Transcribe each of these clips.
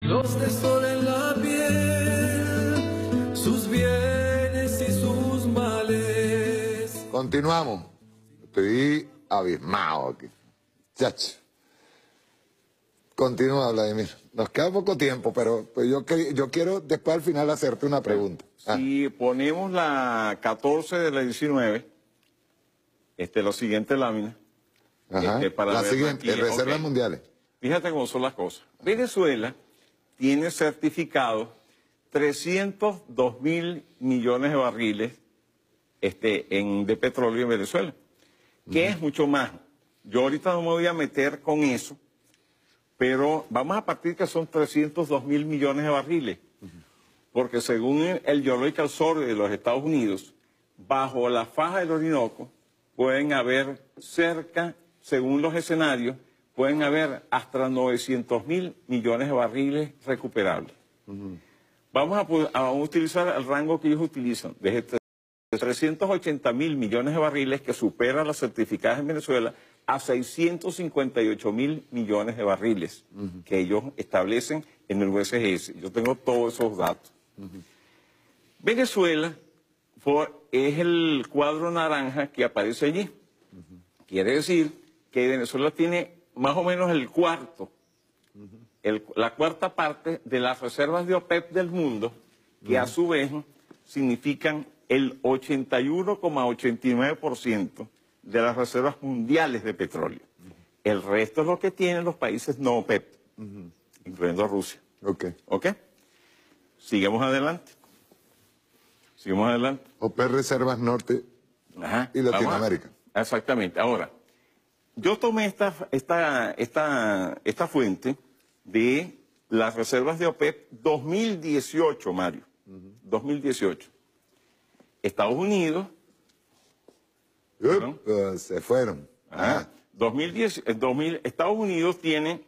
Los de sol en la piel, sus bienes y sus males. Continuamos. Estoy abismado aquí. Chacho. Continúa, Vladimir. Nos queda poco tiempo, pero pues yo quiero después al final hacerte una pregunta. Si ponemos la 14 de la 19, la siguiente lámina. Ajá. Para La ver siguiente, aquí, reservas mundiales. Fíjate cómo son las cosas. Venezuela tiene certificado 302.000 millones de barriles de petróleo en Venezuela, que es mucho más. Yo ahorita no me voy a meter con eso, pero vamos a partir que son 302.000 millones de barriles, porque según el Geological Survey de los Estados Unidos, bajo la faja del Orinoco pueden haber cerca, según los escenarios, pueden haber hasta 900.000 millones de barriles recuperables. Vamos a utilizar el rango que ellos utilizan, desde 380.000 millones de barriles, que supera las certificadas en Venezuela, a 658.000 millones de barriles que ellos establecen en el USGS. Yo tengo todos esos datos. Venezuela es el cuadro naranja que aparece allí. Quiere decir que Venezuela tiene más o menos la cuarta parte de las reservas de OPEP del mundo, que a su vez significan el 81,89% de las reservas mundiales de petróleo. El resto es lo que tienen los países no OPEP, incluyendo a Rusia. ¿Ok? Sigamos adelante. Sigamos adelante. OPEP Reservas Norte y Latinoamérica. Exactamente. Ahora, yo tomé esta fuente de las reservas de OPEP 2018, Mario. 2018. Estados Unidos... se fueron. Estados Unidos tiene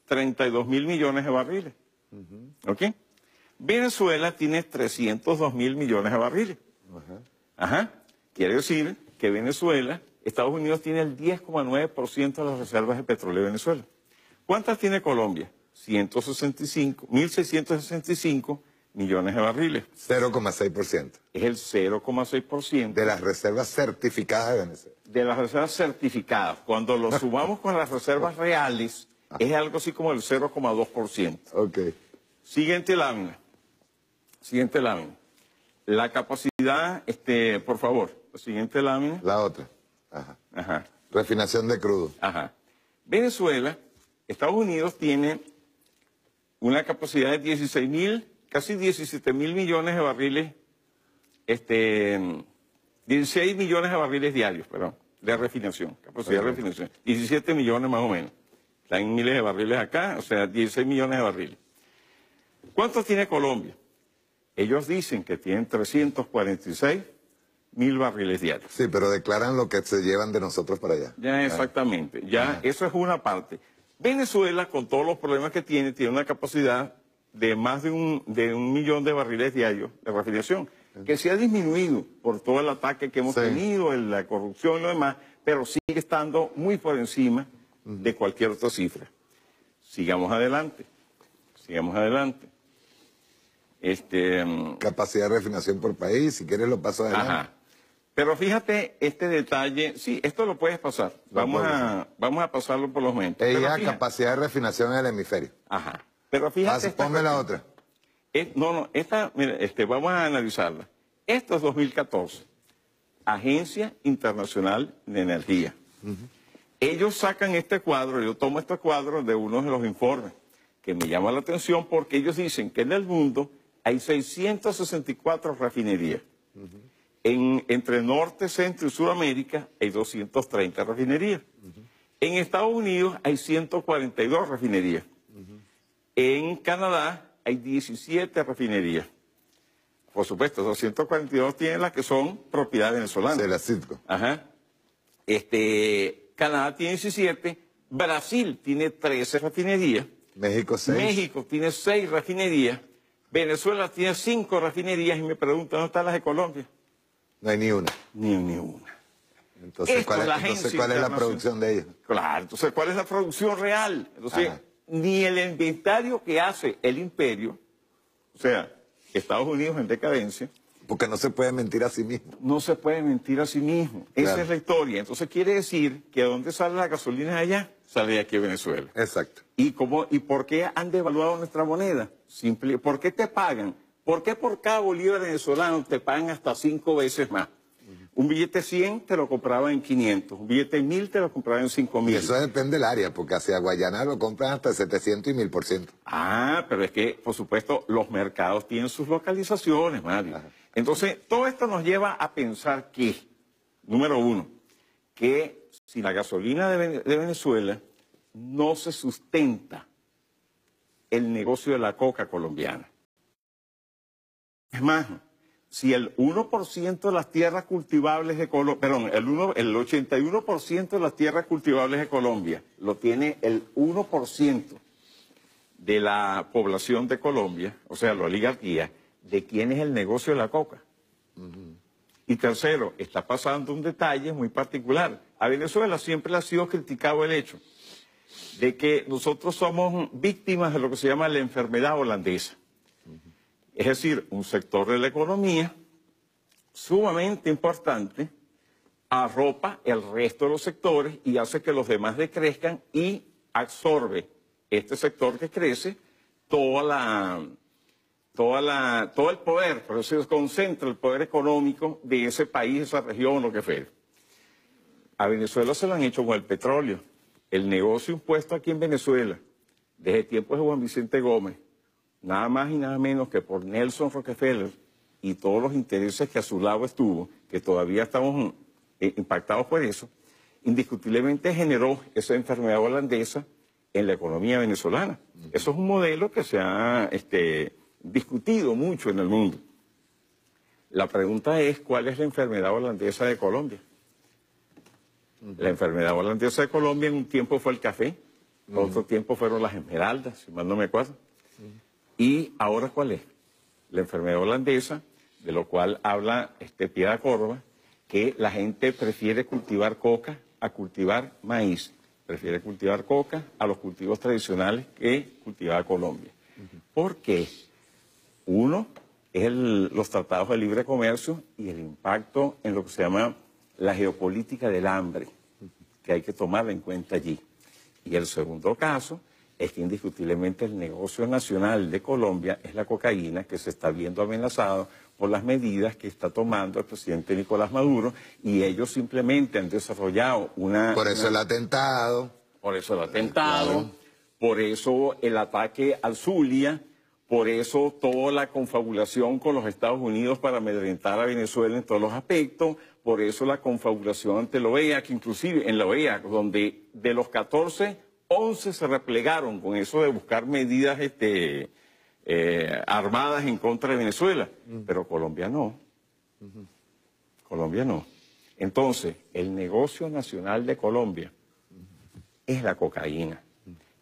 32.000 millones de barriles. ¿Ok? Venezuela tiene 302.000 millones de barriles. Quiere decir que Estados Unidos tiene el 10,9% de las reservas de petróleo de Venezuela. ¿Cuántas tiene Colombia? 1.665 millones de barriles. 0,6%. Es el 0,6%. De las reservas certificadas de Venezuela. De las reservas certificadas. Cuando lo sumamos con las reservas reales, es algo así como el 0,2%. Ok. Siguiente lámina. Siguiente lámina. La capacidad, por favor, la siguiente lámina. La otra. Refinación de crudo. Venezuela, Estados Unidos tiene una capacidad de 16.000, casi 17.000 millones de barriles, 16 millones de barriles diarios, perdón, de refinación, capacidad de refinación. 17 millones más o menos. Están miles de barriles acá, o sea, 16 millones de barriles. ¿Cuántos tiene Colombia? Ellos dicen que tienen 346.000 barriles diarios. Sí, pero declaran lo que se llevan de nosotros para allá. Ya, exactamente. Ya, eso es una parte. Venezuela, con todos los problemas que tiene una capacidad de más de un millón de barriles diarios de refinación, que se ha disminuido por todo el ataque que hemos tenido, la corrupción y lo demás, pero sigue estando muy por encima de cualquier otra cifra. Sigamos adelante. Sigamos adelante. Capacidad de refinación por país, si quieres lo paso adelante. Pero fíjate este detalle, sí, esto lo puedes pasar, vamos a pasarlo por los momentos. Ella, capacidad de refinación en el hemisferio. Pero fíjate... Ponme la otra. Esta, mira, vamos a analizarla. Esto es 2014, Agencia Internacional de Energía. Ellos sacan este cuadro, yo tomo este cuadro de uno de los informes, que me llama la atención porque ellos dicen que en el mundo hay 664 refinerías. Entre Norte, Centro y Sudamérica hay 230 refinerías. En Estados Unidos hay 142 refinerías. En Canadá hay 17 refinerías. Por supuesto, 242 tienen las que son propiedad venezolana. De la CITCO. Canadá tiene 17, Brasil tiene 13 refinerías. México 6. México tiene 6 refinerías. Venezuela tiene 5 refinerías y me preguntan, ¿dónde están las de Colombia? No hay ni una. Ni una. Entonces, ¿cuál es la producción de ellos? Claro, entonces, ¿cuál es la producción real? Entonces, ni el inventario que hace el imperio, o sea, Estados Unidos en decadencia. Porque no se puede mentir a sí mismo. No se puede mentir a sí mismo. Esa Claro. es la historia. Entonces quiere decir que ¿de dónde sale la gasolina allá? Sale de aquí de Venezuela. Exacto. ¿Y por qué han devaluado nuestra moneda? Simple, ¿por qué te pagan? ¿Por qué por cada bolívar venezolano te pagan hasta 5 veces más? Un billete 100 te lo compraban en 500, un billete 1000 te lo compraban en 5000. Y eso depende del área, porque hacia Guayana lo compran hasta 700 y 1000%. Ah, pero es que, por supuesto, los mercados tienen sus localizaciones, Mario. Ajá. Entonces, todo esto nos lleva a pensar que, número uno, que si la gasolina de Venezuela no se sustenta el negocio de la coca colombiana. Es más, si el 1% de las tierras cultivables de Colombia, perdón, el 81% de las tierras cultivables de Colombia lo tiene el 1% de la población de Colombia, o sea, la oligarquía, ¿de quién es el negocio de la coca? Y tercero, está pasando un detalle muy particular. A Venezuela siempre le ha sido criticado el hecho de que nosotros somos víctimas de lo que se llama la enfermedad holandesa. Es decir, un sector de la economía sumamente importante arropa el resto de los sectores y hace que los demás decrezcan y absorbe este sector que crece todo el poder, por eso se concentra el poder económico de ese país, esa región, lo que fuera. A Venezuela se lo han hecho con el petróleo. El negocio impuesto aquí en Venezuela, desde tiempos de Juan Vicente Gómez, nada más y nada menos que por Nelson Rockefeller y todos los intereses que a su lado estuvo, que todavía estamos impactados por eso, indiscutiblemente generó esa enfermedad holandesa en la economía venezolana. Eso es un modelo que se ha discutido mucho en el mundo. La pregunta es, ¿cuál es la enfermedad holandesa de Colombia? La enfermedad holandesa de Colombia en un tiempo fue el café, otro tiempo fueron las esmeraldas, si mal no me acuerdo. ¿Y ahora cuál es? La enfermedad holandesa, de lo cual habla Piedra Córdoba, que la gente prefiere cultivar coca a cultivar maíz. Prefiere cultivar coca a los cultivos tradicionales que cultivaba Colombia. ¿Por qué? Uno es los tratados de libre comercio y el impacto en lo que se llama la geopolítica del hambre, que hay que tomarla en cuenta allí. Y el segundo caso es que indiscutiblemente el negocio nacional de Colombia es la cocaína, que se está viendo amenazado por las medidas que está tomando el presidente Nicolás Maduro, y ellos simplemente han desarrollado Por eso el atentado. Por eso el atentado, Claro. por eso el ataque al Zulia, por eso toda la confabulación con los Estados Unidos para amedrentar a Venezuela en todos los aspectos, por eso la confabulación ante la OEA, que inclusive en la OEA, donde de los 14, 11 se replegaron con eso de buscar medidas armadas en contra de Venezuela, pero Colombia no. Colombia no. Entonces, el negocio nacional de Colombia es la cocaína.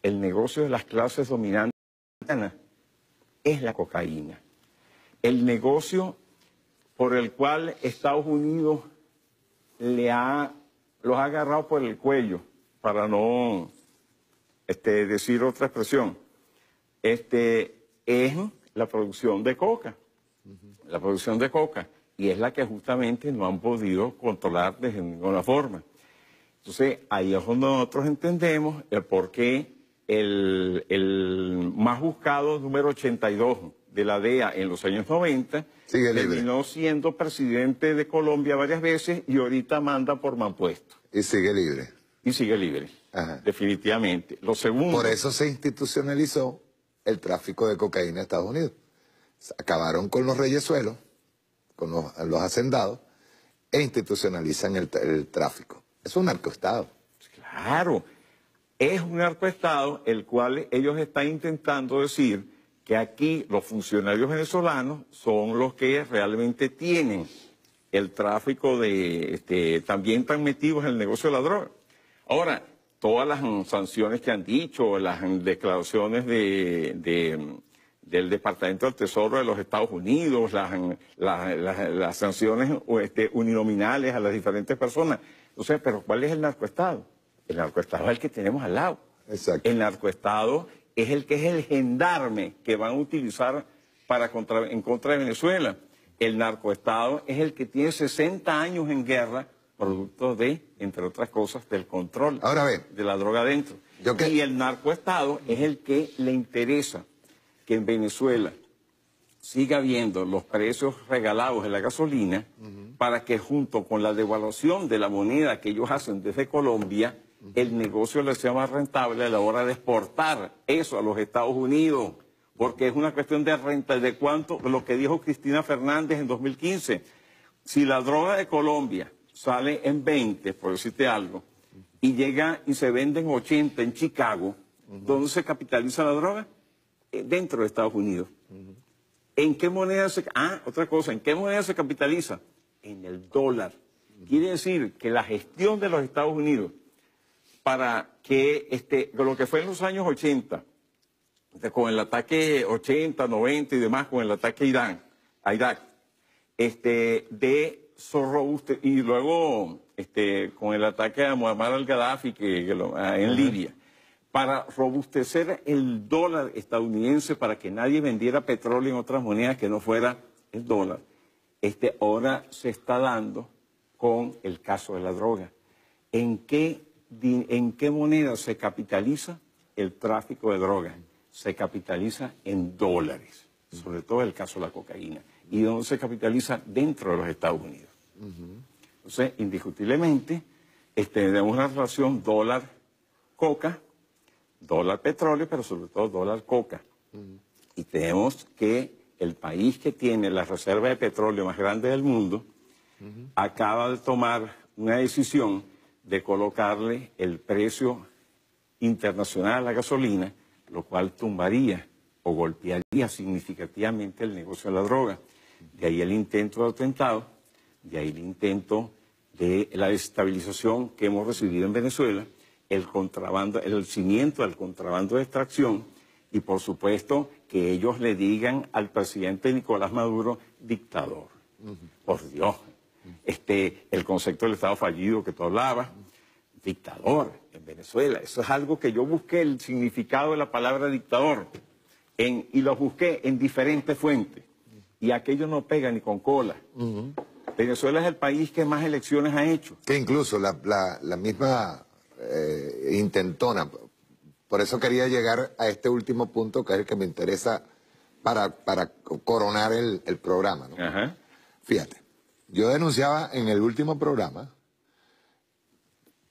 El negocio de las clases dominantes es la cocaína. El negocio por el cual Estados Unidos los ha agarrado por el cuello, para no decir otra expresión, es la producción de coca. La producción de coca. Y es la que justamente no han podido controlar de ninguna forma. Entonces, ahí es donde nosotros entendemos el por qué el más buscado, número 82 de la DEA en los años 90, terminó siendo presidente de Colombia varias veces y ahorita manda por mampuesto. Y sigue libre. Y sigue libre, definitivamente. Lo segundo... Por eso se institucionalizó el tráfico de cocaína a Estados Unidos. Acabaron con los reyesuelos, con los hacendados, e institucionalizan el tráfico. Es un narcoestado. Claro, es un narcoestado el cual ellos están intentando decir que aquí los funcionarios venezolanos son los que realmente tienen el tráfico también están metidos en el negocio de la droga. Ahora, todas las sanciones que han dicho, las declaraciones del Departamento del Tesoro de los Estados Unidos, las sanciones uninominales a las diferentes personas. O sea, pero ¿cuál es el narcoestado? El narcoestado es el que tenemos al lado. Exacto. El narcoestado es el gendarme que van a utilizar en contra de Venezuela. El narcoestado es el que tiene 60 años en guerra, producto de, entre otras cosas, del control de la droga adentro. Y el narcoestado es el que le interesa que en Venezuela siga habiendo los precios regalados de la gasolina para que junto con la devaluación de la moneda que ellos hacen desde Colombia, el negocio les sea más rentable a la hora de exportar eso a los Estados Unidos, porque es una cuestión de renta, de cuánto, lo que dijo Cristina Fernández en 2015. Si la droga de Colombia sale en 20, por decirte algo, y llega y se vende en 80 en Chicago, ¿dónde se capitaliza la droga? Dentro de Estados Unidos. ¿En qué moneda otra cosa, ¿en qué moneda se capitaliza? En el dólar. Quiere decir que la gestión de los Estados Unidos para que lo que fue en los años 80, con el ataque 80, 90 y demás, con el ataque a Irak, y luego con el ataque a Muammar al-Gaddafi en Libia, para robustecer el dólar estadounidense para que nadie vendiera petróleo en otras monedas que no fuera el dólar. Ahora se está dando con el caso de la droga. ¿En qué moneda se capitaliza el tráfico de drogas? Se capitaliza en dólares, sobre todo el caso de la cocaína. ¿Y dónde se capitaliza? Dentro de los Estados Unidos. Entonces, indiscutiblemente, tenemos una relación dólar-coca, dólar-petróleo, pero sobre todo dólar-coca. Y tenemos que el país que tiene la reserva de petróleo más grande del mundo acaba de tomar una decisión de colocarle el precio internacional a la gasolina, lo cual tumbaría o golpearía significativamente el negocio de la droga. De ahí el intento de atentado, de ahí el intento de la desestabilización que hemos recibido en Venezuela, el contrabando, el cimiento del contrabando de extracción y, por supuesto, que ellos le digan al presidente Nicolás Maduro dictador. Por Dios. El concepto del Estado fallido que tú hablabas, dictador en Venezuela. Eso es algo que yo busqué el significado de la palabra dictador y lo busqué en diferentes fuentes. Y aquello no pega ni con cola. Venezuela es el país que más elecciones ha hecho. Que incluso la misma intentona, por eso quería llegar a este último punto, que es el que me interesa para coronar el programa, ¿no? Fíjate, yo denunciaba en el último programa,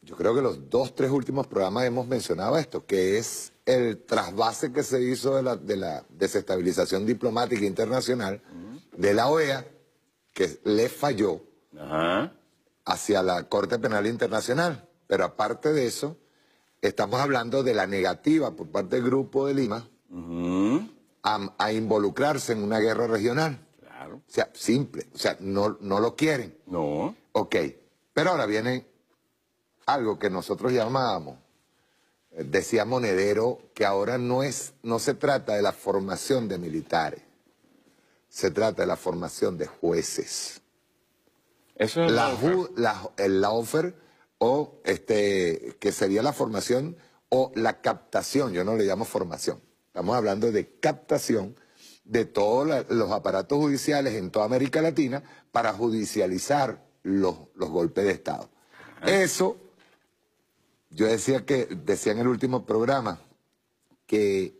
yo creo que los 2, 3 últimos programas hemos mencionado esto, que es el trasvase que se hizo de la desestabilización diplomática internacional de la OEA, que le falló hacia la Corte Penal Internacional. Pero aparte de eso, estamos hablando de la negativa por parte del Grupo de Lima a involucrarse en una guerra regional. Claro. O sea, simple. O sea, no lo quieren. No. Ok. Pero ahora viene algo que nosotros llamábamos, decía Monedero, que ahora no se trata de la formación de militares, se trata de la formación de jueces. Eso es el lawfare, o que sería la formación o la captación, yo no le llamo formación, estamos hablando de captación de todos los aparatos judiciales en toda América Latina para judicializar los golpes de Estado. Eso, yo decía en el último programa que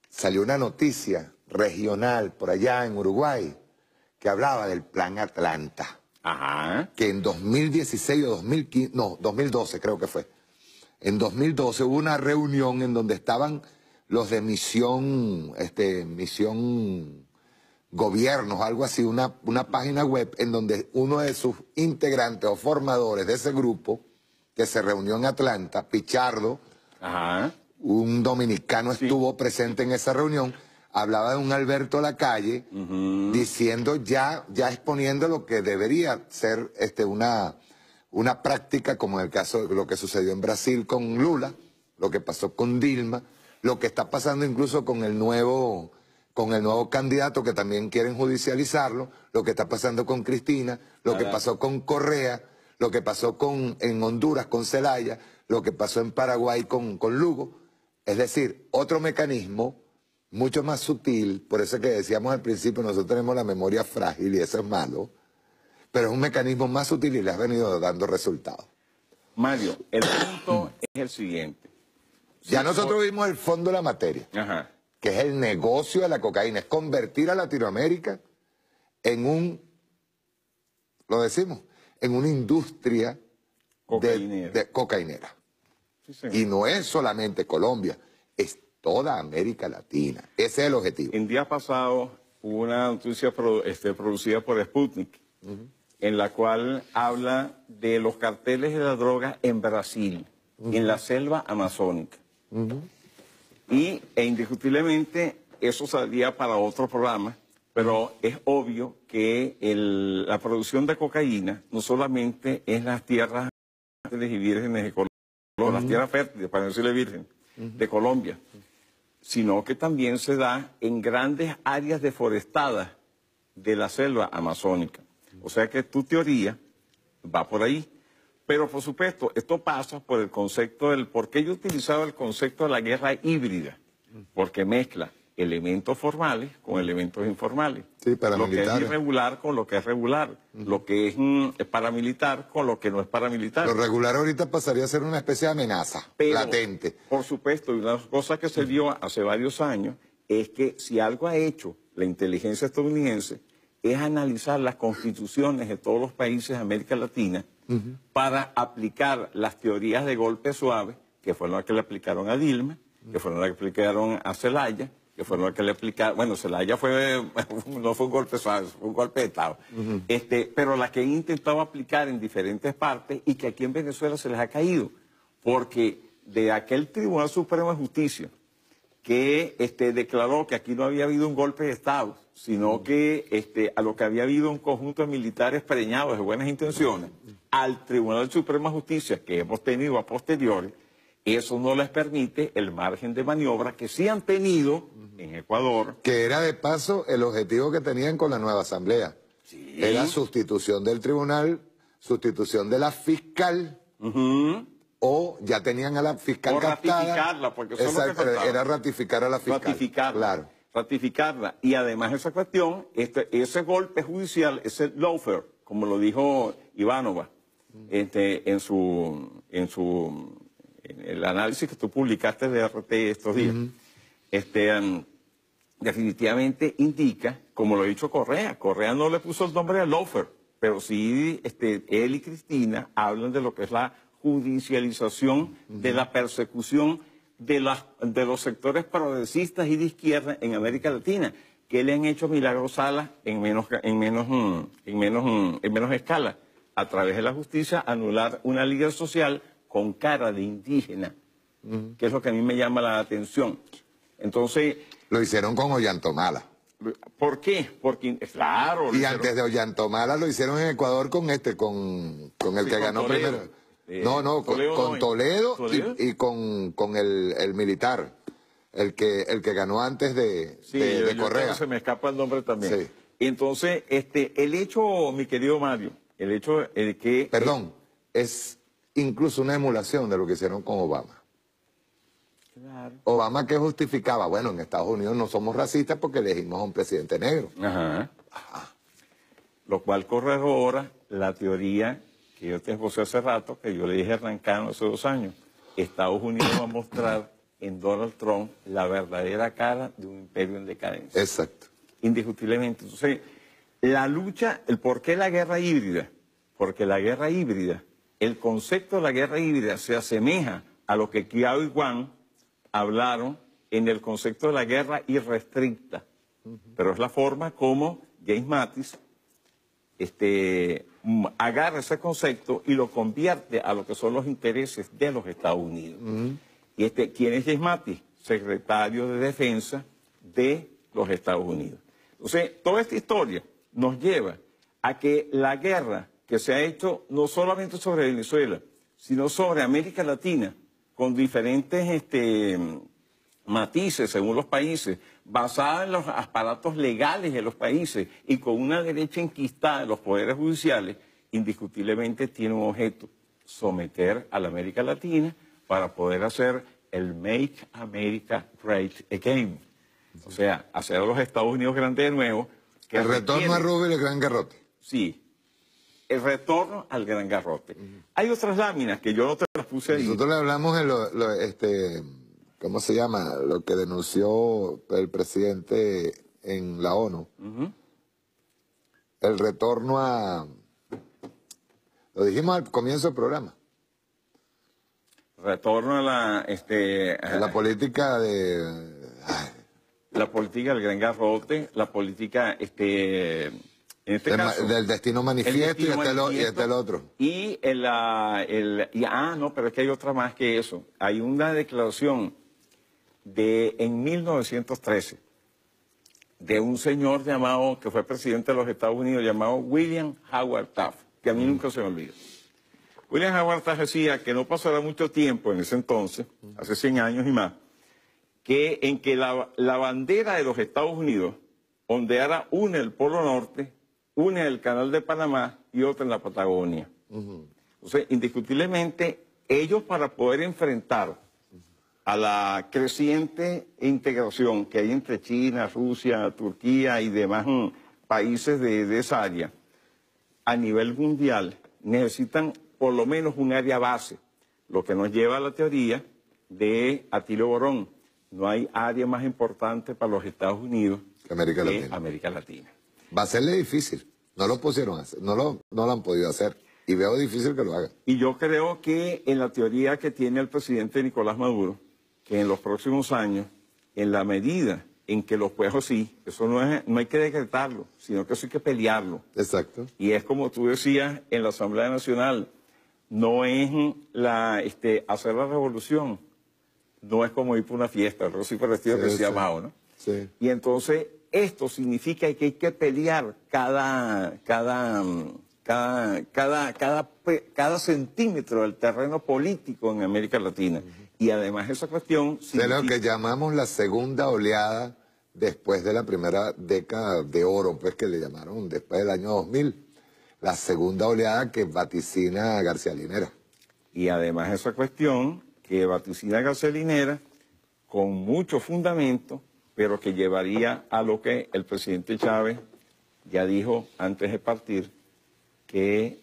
salió una noticia regional por allá en Uruguay que hablaba del Plan Atlanta. Que en 2016 o 2015, no, 2012 creo que fue. En 2012 hubo una reunión en donde estaban los de misión gobiernos, algo así, una página web en donde uno de sus integrantes o formadores de ese grupo que se reunió en Atlanta, Pichardo, un dominicano estuvo presente en esa reunión, hablaba de un Alberto Lacalle, diciendo ya exponiendo lo que debería ser una práctica, como en el caso de lo que sucedió en Brasil con Lula, lo que pasó con Dilma, lo que está pasando incluso con el nuevo candidato que también quieren judicializarlo, lo que está pasando con Cristina, lo que pasó con Correa, lo que pasó en Honduras con Zelaya, lo que pasó en Paraguay con Lugo. Es decir, otro mecanismo mucho más sutil, por eso que decíamos al principio, nosotros tenemos la memoria frágil y eso es malo, pero es un mecanismo más sutil y le ha venido dando resultados. Mario, el punto es el siguiente. Ya nosotros vimos el fondo de la materia, Ajá. que es el negocio de la cocaína, es convertir a Latinoamérica en un, lo decimos, en una industria de cocainera. Sí, señor. Y no es solamente Colombia, es toda América Latina. Ese es el objetivo. En día pasado hubo una noticia producida por Sputnik, en la cual habla de los carteles de la droga en Brasil, en la selva amazónica. E indiscutiblemente eso saldría para otro programa, pero es obvio que la producción de cocaína no solamente es las tierras fértiles y vírgenes de Colombia, las tierras fértiles, para no decirle virgen, de Colombia, sino que también se da en grandes áreas deforestadas de la selva amazónica. O sea que tu teoría va por ahí. Pero, por supuesto, esto pasa por el concepto del... ¿Por qué yo utilizaba el concepto de la guerra híbrida? Porque mezcla elementos formales con elementos informales. Sí, lo que es paramilitares. irregular con lo que es regular. Lo que es paramilitar con lo que no es paramilitar. Lo regular ahorita pasaría a ser una especie de amenaza Pero, latente. por supuesto, y una cosa que se dio hace varios años es que si algo ha hecho la inteligencia estadounidense es analizar las constituciones de todos los países de América Latina para aplicar las teorías de golpe suave, que fueron las que le aplicaron a Dilma, que fueron las que aplicaron a Zelaya, que fueron las que le aplicaron... Bueno, Zelaya no fue un golpe suave, fue un golpe de Estado. Pero las que han intentado aplicar en diferentes partes y que aquí en Venezuela se les ha caído. Porque de aquel Tribunal Supremo de Justicia que declaró que aquí no había habido un golpe de Estado, sino que a lo que había habido un conjunto de militares preñados de buenas intenciones, al Tribunal Supremo de Justicia que hemos tenido a posteriori, eso no les permite el margen de maniobra que sí han tenido en Ecuador. Que era de paso el objetivo que tenían con la nueva asamblea. Sí. Era sustitución del tribunal, sustitución de la fiscal, o ya tenían a la fiscal O captada. ratificarla, porque eso es lo que Exacto, faltaba. era ratificar a la fiscal. Ratificarla. Claro. Ratificarla. Y además esa cuestión, ese golpe judicial, ese lawfare, como lo dijo Ivanova, en el análisis que tú publicaste de RT estos días, definitivamente indica, como lo ha dicho Correa. Correa no le puso el nombre de lawfare, pero sí él y Cristina hablan de lo que es la judicialización de la persecución de los sectores progresistas y de izquierda en América Latina, que le han hecho Milagros Salas en menos escala, a través de la justicia, anular una líder social con cara de indígena, que es lo que a mí me llama la atención. Entonces... Lo hicieron con Ollantomala. ¿Por qué? Porque, claro... Y antes de Ollantomala lo hicieron en Ecuador con el que ganó Toledo. primero. Con Toledo y con el militar, el que ganó antes de Correa. Se me escapa el nombre también. Sí. Entonces, el hecho, mi querido Mario, el hecho de que... Perdón, es incluso una emulación de lo que hicieron con Obama. Claro. Obama, ¿qué justificaba? Bueno, en Estados Unidos no somos racistas porque elegimos a un presidente negro. Ajá. Lo cual corrobora la teoría que yo te esbocé hace rato, que yo le dije a Rancano hace 2 años. Estados Unidos va a mostrar en Donald Trump la verdadera cara de un imperio en decadencia. Exacto. Indiscutiblemente. Entonces, la lucha, el por qué la guerra híbrida. Porque la guerra híbrida, el concepto de la guerra híbrida se asemeja a lo que Kiao y Wang hablaron en el concepto de la guerra irrestricta. Pero es la forma como James Mattis agarra ese concepto y lo convierte a lo que son los intereses de los Estados Unidos. Y ¿quién es James Mattis? Secretario de Defensa de los Estados Unidos. Entonces, toda esta historia nos lleva a que la guerra que se ha hecho no solamente sobre Venezuela, sino sobre América Latina, con diferentes matices según los países, basada en los aparatos legales de los países y con una derecha enquistada en los poderes judiciales, indiscutiblemente tiene un objeto: someter a la América Latina para poder hacer el Make America Great Again. O sea, hacer a los Estados Unidos grandes de nuevo. Que el retorno a Roosevelt y el Gran Garrote. Sí, el retorno al Gran Garrote. Hay otras láminas que yo no te las puse ahí. Nosotros le hablamos en ¿cómo se llama? Lo que denunció el presidente en la ONU. El retorno a... Lo dijimos al comienzo del programa. Retorno a la política de... La política del Gran Garrote, la política, en este caso... Del destino manifiesto, y este el otro. No, pero es que hay otra más que eso. Hay una declaración en 1913 de un señor llamado, que fue presidente de los Estados Unidos, llamado William Howard Taft, que a mí nunca se me olvida. William Howard Taft decía que no pasará mucho tiempo en ese entonces, hace 100 años y más, en que la bandera de los Estados Unidos ondeara una en el Polo Norte, una en el Canal de Panamá y otra en la Patagonia. Entonces, indiscutiblemente, ellos para poder enfrentar a la creciente integración que hay entre China, Rusia, Turquía y demás países de esa área, a nivel mundial, necesitan por lo menos un área base, lo que nos lleva a la teoría de Atilio Borón. No hay área más importante para los Estados Unidos que América Latina. Va a serle difícil. No lo pusieron a hacer, no lo han podido hacer. Y veo difícil que lo hagan. Y yo creo que en la teoría que tiene el presidente Nicolás Maduro, que en los próximos años, en la medida en que los pueblos sí, eso no hay que decretarlo, sino que eso hay que pelearlo. Exacto. Y es como tú decías en la Asamblea Nacional, no es hacer la revolución, no es como ir por una fiesta, algo así parecido que se llamaba, ¿no? Sí. Y entonces esto significa que hay que pelear cada centímetro del terreno político en América Latina. Y además esa cuestión... De lo que llamamos la segunda oleada después de la primera década de oro, pues que le llamaron después del año 2000. La segunda oleada que vaticina a García Linera. Y además esa cuestión que vaticina a García Linera con mucho fundamento, pero que llevaría a lo que el presidente Chávez ya dijo antes de partir, que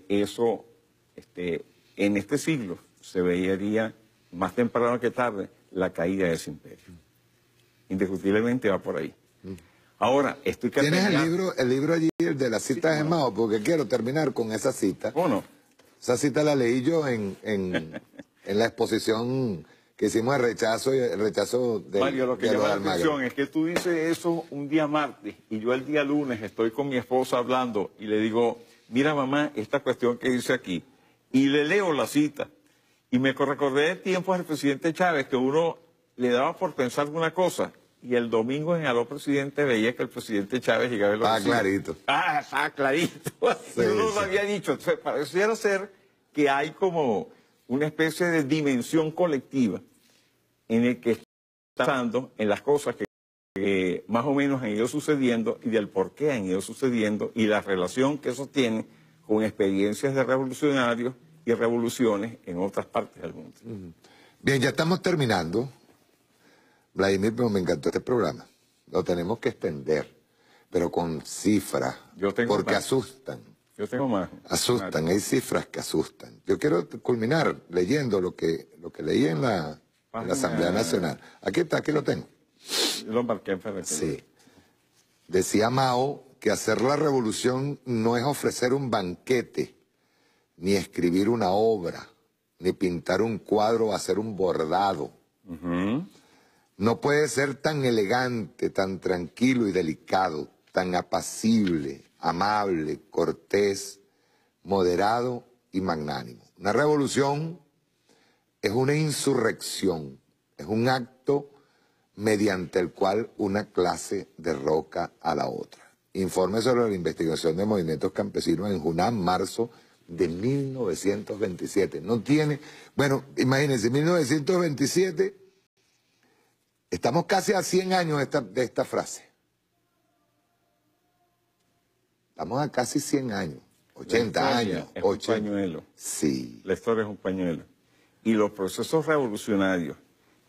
eso en este siglo se vería más temprano que tarde la caída de ese imperio. Indiscutiblemente va por ahí. Ahora, estoy que... ¿Tienes el libro allí, el de las citas de Mao? Porque quiero terminar con esa cita. ¿Cómo no? Esa cita la leí yo en la exposición que hicimos de rechazo de Mario, lo que llama la atención es que tú dices eso un día martes y yo el día lunes estoy con mi esposa hablando y le digo, mira mamá, esta cuestión que dice aquí. Y le leo la cita. Y me recordé de tiempos del presidente Chávez que uno le daba por pensar una cosa y el domingo en Aló Presidente veía que el presidente Chávez llegaba y lo decía. Clarito. Estaba clarito. Sí, uno lo había dicho. Entonces, pareciera ser que hay como una especie de dimensión colectiva en el que está pasando en las cosas que más o menos han ido sucediendo y del por qué han ido sucediendo y la relación que eso tiene con experiencias de revolucionarios y revoluciones en otras partes del mundo. Bien, ya estamos terminando. Vladimir, pero me encantó este programa. Lo tenemos que extender, pero con cifras, porque más. asustan. Yo tengo más. Asustan, hay cifras que asustan. Yo quiero culminar leyendo lo que leí en la Asamblea Nacional. Aquí está, aquí lo tengo. Lo marqué en Ferretería. Sí. Decía Mao que hacer la revolución no es ofrecer un banquete, ni escribir una obra, ni pintar un cuadro o hacer un bordado. No puede ser tan elegante, tan tranquilo y delicado, tan apacible, amable, cortés, moderado y magnánimo. Una revolución es una insurrección, es un acto mediante el cual una clase derroca a la otra. Informe sobre la investigación de movimientos campesinos en Hunan, marzo de 1927. No tiene... Bueno, imagínense, 1927, estamos casi a 100 años de esta frase. Estamos a casi 100 años, 80 años. Es un pañuelo. Sí. La historia es un pañuelo. Y los procesos revolucionarios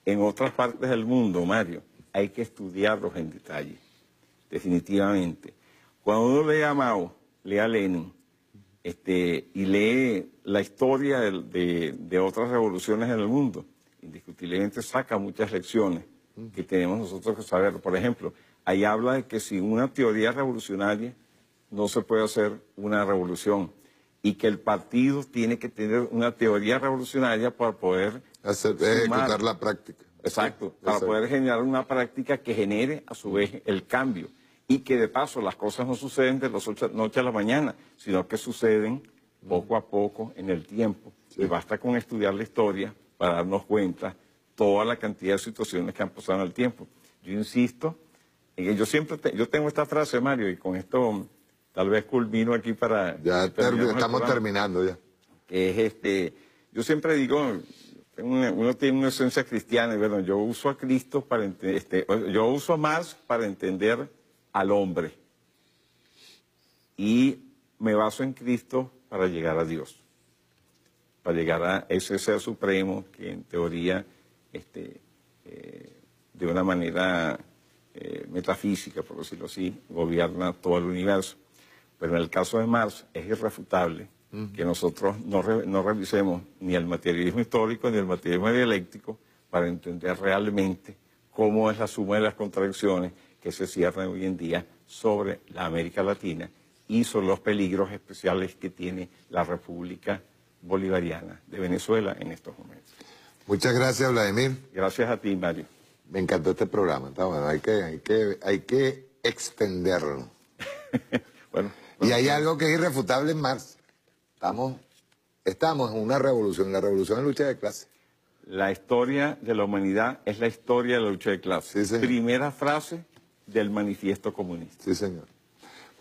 en otras partes del mundo, Mario, hay que estudiarlos en detalle, definitivamente. Cuando uno lee a Mao, lee a Lenin, y lee la historia de otras revoluciones en el mundo, indiscutiblemente saca muchas lecciones que tenemos nosotros que saber. Por ejemplo, ahí habla de que sin una teoría revolucionaria no se puede hacer una revolución y que el partido tiene que tener una teoría revolucionaria para poder ejecutar la práctica. Exacto, para poder generar una práctica que genere a su vez el cambio y que de paso las cosas no suceden de la noche a la mañana, sino que suceden poco a poco en el tiempo. Sí. Y basta con estudiar la historia para darnos cuenta toda la cantidad de situaciones que han pasado en el tiempo. Yo insisto, yo tengo esta frase, Mario, y con esto tal vez culmino aquí para... Ya estamos terminando ya. Que yo siempre digo, uno tiene una esencia cristiana, y bueno, yo uso a Cristo para yo uso a Marx para entender al hombre. Y me baso en Cristo para llegar a Dios. Para llegar a ese ser supremo que en teoría, de una manera metafísica, por decirlo así, gobierna todo el universo. Pero en el caso de Marx es irrefutable que nosotros no revisemos ni el materialismo histórico ni el materialismo dialéctico para entender realmente cómo es la suma de las contradicciones que se cierran hoy en día sobre la América Latina y sobre los peligros especiales que tiene la República Bolivariana de Venezuela en estos momentos. Muchas gracias, Vladimir. Gracias a ti, Mario. Me encantó este programa, está bueno, hay que extenderlo. Bueno, y hay algo que es irrefutable en Marx. Estamos en una revolución, la revolución es lucha de clase. La historia de la humanidad es la historia de la lucha de clase. Sí, primera frase del manifiesto comunista. Sí, señor.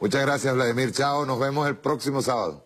Muchas gracias, Vladimir. Chao, nos vemos el próximo sábado.